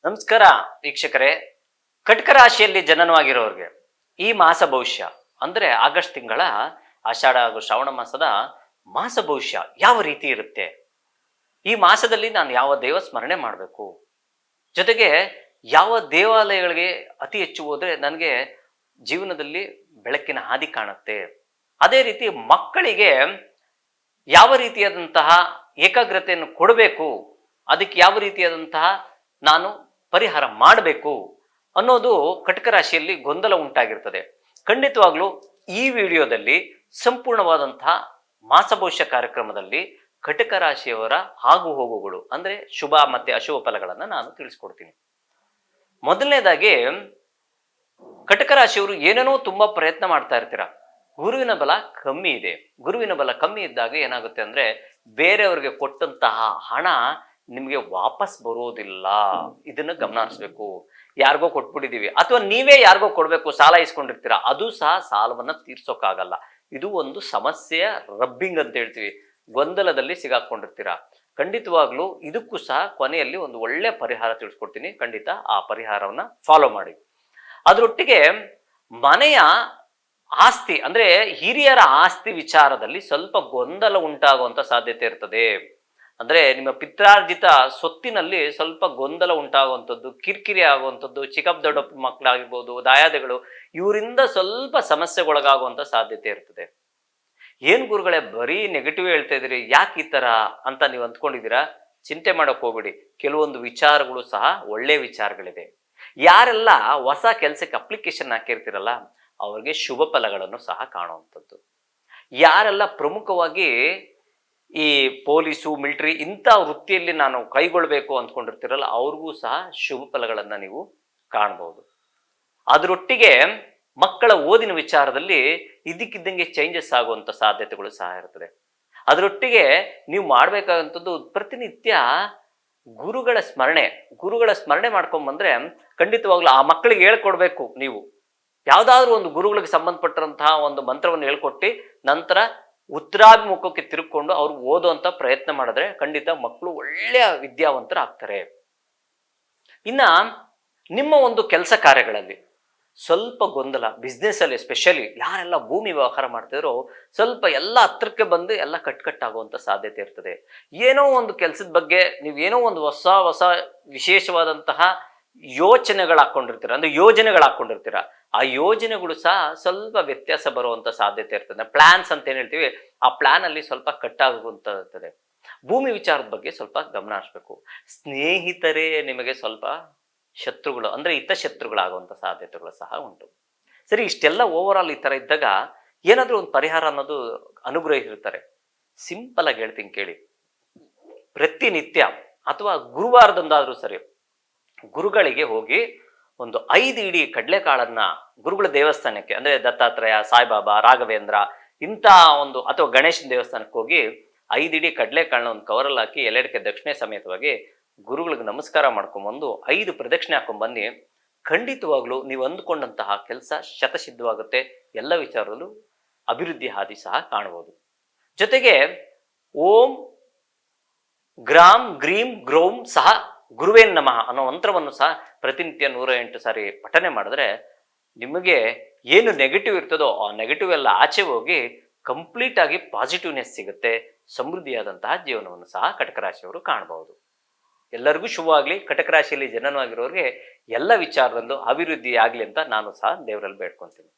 ನಮಸ್ಕಾರ ವೀಕ್ಷಕರೇ. ಕಟಕ ರಾಶಿಯಲ್ಲಿ ಜನನವಾಗಿರೋರಿಗೆ ಈ ಮಾಸ ಭವಿಷ್ಯ ಅಂದ್ರೆ ಆಗಸ್ಟ್ ತಿಂಗಳ ಆಷಾಢ ಹಾಗೂ ಶ್ರಾವಣ ಮಾಸದ ಮಾಸ ಭವಿಷ್ಯ ಯಾವ ರೀತಿ ಇರುತ್ತೆ, ಈ ಮಾಸದಲ್ಲಿ ನಾನು ಯಾವ ದೇವ ಸ್ಮರಣೆ ಮಾಡಬೇಕು, ಜೊತೆಗೆ ಯಾವ ದೇವಾಲಯಗಳಿಗೆ ಅತಿ ಹೆಚ್ಚು ಹೋದ್ರೆ ನನಗೆ ಜೀವನದಲ್ಲಿ ಬೆಳಕಿನ ಹಾದಿ ಕಾಣುತ್ತೆ, ಅದೇ ರೀತಿ ಮಕ್ಕಳಿಗೆ ಯಾವ ರೀತಿಯಾದಂತಹ ಏಕಾಗ್ರತೆಯನ್ನು ಕೊಡಬೇಕು, ಅದಕ್ಕೆ ಯಾವ ರೀತಿಯಾದಂತಹ ನಾನು ಪರಿಹಾರ ಮಾಡಬೇಕು ಅನ್ನೋದು ಕಟಕ ರಾಶಿಯಲ್ಲಿ ಗೊಂದಲ ಉಂಟಾಗಿರ್ತದೆ. ಖಂಡಿತವಾಗ್ಲೂ ಈ ವಿಡಿಯೋದಲ್ಲಿ ಸಂಪೂರ್ಣವಾದಂತಹ ಮಾಸ ಭವಿಷ್ಯ ಕಾರ್ಯಕ್ರಮದಲ್ಲಿ ಕಟಕ ರಾಶಿಯವರ ಆಗು ಹೋಗುಗಳು ಅಂದ್ರೆ ಶುಭ ಮತ್ತೆ ಅಶುಭ ಫಲಗಳನ್ನು ನಾನು ತಿಳಿಸ್ಕೊಡ್ತೀನಿ. ಮೊದಲನೇದಾಗಿ ಕಟಕ ರಾಶಿಯವರು ಏನೇನೋ ತುಂಬಾ ಪ್ರಯತ್ನ ಮಾಡ್ತಾ ಇರ್ತೀರಾ. ಗುರುವಿನ ಬಲ ಕಮ್ಮಿ ಇದೆ. ಗುರುವಿನ ಬಲ ಕಮ್ಮಿ ಇದ್ದಾಗ ಏನಾಗುತ್ತೆ ಅಂದ್ರೆ ಬೇರೆಯವರಿಗೆ ಕೊಟ್ಟಂತಹ ಹಣ ನಿಮಗೆ ವಾಪಸ್ ಬರೋದಿಲ್ಲ. ಇದನ್ನ ಗಮನ ಹರಿಸ್ಬೇಕು. ಯಾರಿಗೋ ಕೊಟ್ಬಿಟ್ಟಿದೀವಿ ಅಥವಾ ನೀವೇ ಯಾರಿಗೋ ಕೊಡ್ಬೇಕು, ಸಾಲ ಇಸ್ಕೊಂಡಿರ್ತೀರಾ, ಅದು ಸಹ ಸಾಲವನ್ನ ತೀರ್ಸೋಕ್ಕಾಗಲ್ಲ. ಇದು ಒಂದು ಸಮಸ್ಯೆಯ ರಬ್ಬಿಂಗ್ ಅಂತ ಹೇಳ್ತೀವಿ. ಗೊಂದಲದಲ್ಲಿ ಸಿಗಾಕೊಂಡಿರ್ತೀರಾ. ಖಂಡಿತವಾಗ್ಲೂ ಇದಕ್ಕೂ ಸಹ ಕೊನೆಯಲ್ಲಿ ಒಂದು ಒಳ್ಳೆ ಪರಿಹಾರ ತಿಳಿಸ್ಕೊಡ್ತೀನಿ. ಖಂಡಿತ ಆ ಪರಿಹಾರವನ್ನ ಫಾಲೋ ಮಾಡಿ. ಅದರೊಟ್ಟಿಗೆ ಮನೆಯ ಆಸ್ತಿ ಅಂದ್ರೆ ಹಿರಿಯರ ಆಸ್ತಿ ವಿಚಾರದಲ್ಲಿ ಸ್ವಲ್ಪ ಗೊಂದಲ ಉಂಟಾಗುವಂತ ಸಾಧ್ಯತೆ ಇರ್ತದೆ. ಅಂದ್ರೆ ನಿಮ್ಮ ಪಿತ್ರಾರ್ಜಿತ ಸೊತ್ತಿನಲ್ಲಿ ಸ್ವಲ್ಪ ಗೊಂದಲ ಉಂಟಾಗುವಂಥದ್ದು, ಕಿರಿಕಿರಿ ಆಗುವಂಥದ್ದು, ಚಿಕ್ಕಪ್ಪ ದೊಡ್ಡಪ್ಪ ಮಕ್ಕಳಾಗಿರ್ಬೋದು, ದಾಯಾದಿಗಳು, ಇವರಿಂದ ಸ್ವಲ್ಪ ಸಮಸ್ಯೆಗೊಳಗಾಗುವಂತ ಸಾಧ್ಯತೆ ಇರ್ತದೆ. ಏನ್ ಗುರುಗಳೇ ಬರೀ ನೆಗೆಟಿವ್ ಹೇಳ್ತಾ ಇದ್ದೀರಿ, ಯಾಕೆ ಈ ತರ ಅಂತ ನೀವು ಅಂದ್ಕೊಂಡಿದ್ದೀರಾ? ಚಿಂತೆ ಮಾಡಕ್ ಹೋಗ್ಬಿಡಿ. ಕೆಲವೊಂದು ವಿಚಾರಗಳು ಸಹ ಒಳ್ಳೆ ವಿಚಾರಗಳಿದೆ. ಯಾರೆಲ್ಲ ಹೊಸ ಕೆಲಸಕ್ಕೆ ಅಪ್ಲಿಕೇಶನ್ ಹಾಕಿರ್ತಿರಲ್ಲ ಅವ್ರಿಗೆ ಶುಭ ಫಲಗಳನ್ನು ಸಹ ಕಾಣುವಂಥದ್ದು. ಯಾರೆಲ್ಲ ಪ್ರಮುಖವಾಗಿ ಈ ಪೊಲೀಸು ಮಿಲಿಟರಿ ಇಂಥ ವೃತ್ತಿಯಲ್ಲಿ ನಾನು ಕೈಗೊಳ್ಬೇಕು ಅಂದ್ಕೊಂಡಿರ್ತೀರಲ್ಲ ಅವ್ರಿಗೂ ಸಹ ಶುಭ ಫಲಗಳನ್ನ ನೀವು ಕಾಣಬಹುದು. ಅದರೊಟ್ಟಿಗೆ ಮಕ್ಕಳ ಓದಿನ ವಿಚಾರದಲ್ಲಿ ಇದಕ್ಕಿದ್ದಂಗೆ ಚೇಂಜಸ್ ಆಗುವಂತ ಸಾಧ್ಯತೆಗಳು ಸಹ ಇರ್ತದೆ. ಅದರೊಟ್ಟಿಗೆ ನೀವು ಮಾಡ್ಬೇಕಾದಂಥದ್ದು ಪ್ರತಿನಿತ್ಯ ಗುರುಗಳ ಸ್ಮರಣೆ ಮಾಡ್ಕೊಂಡ್ ಬಂದ್ರೆ ಖಂಡಿತವಾಗ್ಲೂ ಆ ಮಕ್ಕಳಿಗೆ ಹೇಳ್ಕೊಡ್ಬೇಕು. ನೀವು ಯಾವ್ದಾದ್ರು ಒಂದು ಗುರುಗಳಿಗೆ ಸಂಬಂಧಪಟ್ಟಂತಹ ಒಂದು ಮಂತ್ರವನ್ನು ಹೇಳ್ಕೊಟ್ಟು ನಂತರ ಉತ್ತರಾಭಿಮುಖಕ್ಕೆ ತಿರುಗಿಕೊಂಡು ಅವ್ರು ಓದುವಂತ ಪ್ರಯತ್ನ ಮಾಡಿದ್ರೆ ಖಂಡಿತ ಮಕ್ಕಳು ಒಳ್ಳೆಯ ವಿದ್ಯಾವಂತರಾಗ್ತಾರೆ. ಇನ್ನ ನಿಮ್ಮ ಒಂದು ಕೆಲಸ ಕಾರ್ಯಗಳಲ್ಲಿ ಸ್ವಲ್ಪ ಗೊಂದಲ, ಬಿಸ್ನೆಸ್ ಅಲ್ಲಿ ಎಸ್ಪೆಷಲಿ ಯಾರೆಲ್ಲ ಭೂಮಿ ವ್ಯವಹಾರ ಮಾಡ್ತಿದ್ರು ಸ್ವಲ್ಪ ಎಲ್ಲ ಹತ್ರಕ್ಕೆ ಬಂದು ಎಲ್ಲ ಕಟ್ಕಟ್ಟಾಗುವಂತ ಸಾಧ್ಯತೆ ಇರ್ತದೆ. ಏನೋ ಒಂದು ಕೆಲಸದ ಬಗ್ಗೆ ನೀವು ಏನೋ ಒಂದು ಹೊಸ ಹೊಸ ವಿಶೇಷವಾದಂತಹ ಯೋಚನೆಗಳು ಹಾಕೊಂಡಿರ್ತೀರ, ಅಂದ್ರೆ ಯೋಜನೆಗಳು ಹಾಕೊಂಡಿರ್ತೀರ, ಆ ಯೋಜನೆಗಳು ಸಹ ಸ್ವಲ್ಪ ವ್ಯತ್ಯಾಸ ಬರುವಂತ ಸಾಧ್ಯತೆ ಇರ್ತದೆ. ಪ್ಲಾನ್ಸ್ ಅಂತ ಏನ್ ಹೇಳ್ತೀವಿ, ಆ ಪ್ಲಾನ್ ಅಲ್ಲಿ ಸ್ವಲ್ಪ ಕಟ್ಟಾಗುವಂತ ಇರ್ತದೆ. ಭೂಮಿ ವಿಚಾರದ ಬಗ್ಗೆ ಸ್ವಲ್ಪ ಗಮನ ಹರಿಸ್ಬೇಕು. ಸ್ನೇಹಿತರೇ ನಿಮಗೆ ಸ್ವಲ್ಪ ಶತ್ರುಗಳು ಅಂದ್ರೆ ಹಿತಶತ್ರುಗಳಾಗುವಂತ ಸಾಧ್ಯತೆಗಳು ಸಹ ಉಂಟು. ಸರಿ, ಇಷ್ಟೆಲ್ಲ ಓವರ್ ಆಲ್ ಈ ತರ ಇದ್ದಾಗ ಏನಾದ್ರೂ ಒಂದು ಪರಿಹಾರ ಅನ್ನೋದು ಅನುಗ್ರಹಿಸಿರ್ತಾರೆ. ಸಿಂಪಲ್ ಆಗಿ ಹೇಳ್ತೀನಿ ಕೇಳಿ. ಪ್ರತಿನಿತ್ಯ ಅಥವಾ ಗುರುವಾರದಂದಾದ್ರೂ ಸರಿ ಗುರುಗಳಿಗೆ ಹೋಗಿ ಒಂದು 5 ಇಡೀ ಕಡಲೆಕಾಳನ್ನ ಗುರುಗಳ ದೇವಸ್ಥಾನಕ್ಕೆ ಅಂದ್ರೆ ದತ್ತಾತ್ರೇಯ, ಸಾಯಿಬಾಬಾ, ರಾಘವೇಂದ್ರ ಇಂಥ ಒಂದು ಅಥವಾ ಗಣೇಶನ ದೇವಸ್ಥಾನಕ್ಕೆ ಹೋಗಿ 5 ಇಡೀ ಕಡಲೆಕಾಳನ್ನ ಒಂದು ಕವರಲ್ಲಿ ಹಾಕಿ ಎಲ್ಲೆಡಕ್ಕೆ ದಕ್ಷಿಣೆ ಸಮೇತವಾಗಿ ಗುರುಗಳಿಗೆ ನಮಸ್ಕಾರ ಮಾಡ್ಕೊಂಡ್ಬಂದು 5 ಪ್ರದಕ್ಷಿಣೆ ಹಾಕೊಂಡ್ ಬನ್ನಿ. ಖಂಡಿತವಾಗ್ಲೂ ನೀವು ಅಂದ್ಕೊಂಡಂತಹ ಕೆಲಸ ಶತಸಿದ್ಧವಾಗುತ್ತೆ. ಎಲ್ಲ ವಿಚಾರದಲ್ಲೂ ಅಭಿವೃದ್ಧಿ ಹಾದಿ ಸಹ ಕಾಣಬಹುದು. ಜೊತೆಗೆ ಓಂ ಗ್ರಾಂ ಗ್ರೀಂ ಗ್ರೌಂ ಸಹ ಗುರುವೇನ್ ನಮಃ ಅನ್ನೋ ಮಂತ್ರವನ್ನು ಸಹ ಪ್ರತಿನಿತ್ಯ 108 ಸಾರಿ ಪಠನೆ ಮಾಡಿದ್ರೆ ನಿಮಗೆ ಏನು ನೆಗೆಟಿವ್ ಇರ್ತದೋ ಆ ನೆಗೆಟಿವ್ ಎಲ್ಲ ಆಚೆ ಹೋಗಿ ಕಂಪ್ಲೀಟ್ ಆಗಿ ಪಾಸಿಟಿವ್ನೆಸ್ ಸಿಗುತ್ತೆ. ಸಮೃದ್ಧಿಯಾದಂತಹ ಜೀವನವನ್ನು ಸಹ ಕಟಕ ರಾಶಿಯವರು ಕಾಣಬಹುದು. ಎಲ್ಲರಿಗೂ ಶುಭವಾಗ್ಲಿ. ಕಟಕ ರಾಶಿಯಲ್ಲಿ ಜನನವಾಗಿರೋರಿಗೆ ಎಲ್ಲ ವಿಚಾರದಲ್ಲೂ ಅಭಿವೃದ್ಧಿ ಆಗ್ಲಿ ಅಂತ ನಾನು ಸಹ ದೇವರಲ್ಲಿ ಬೇಡ್ಕೊಂತೀನಿ.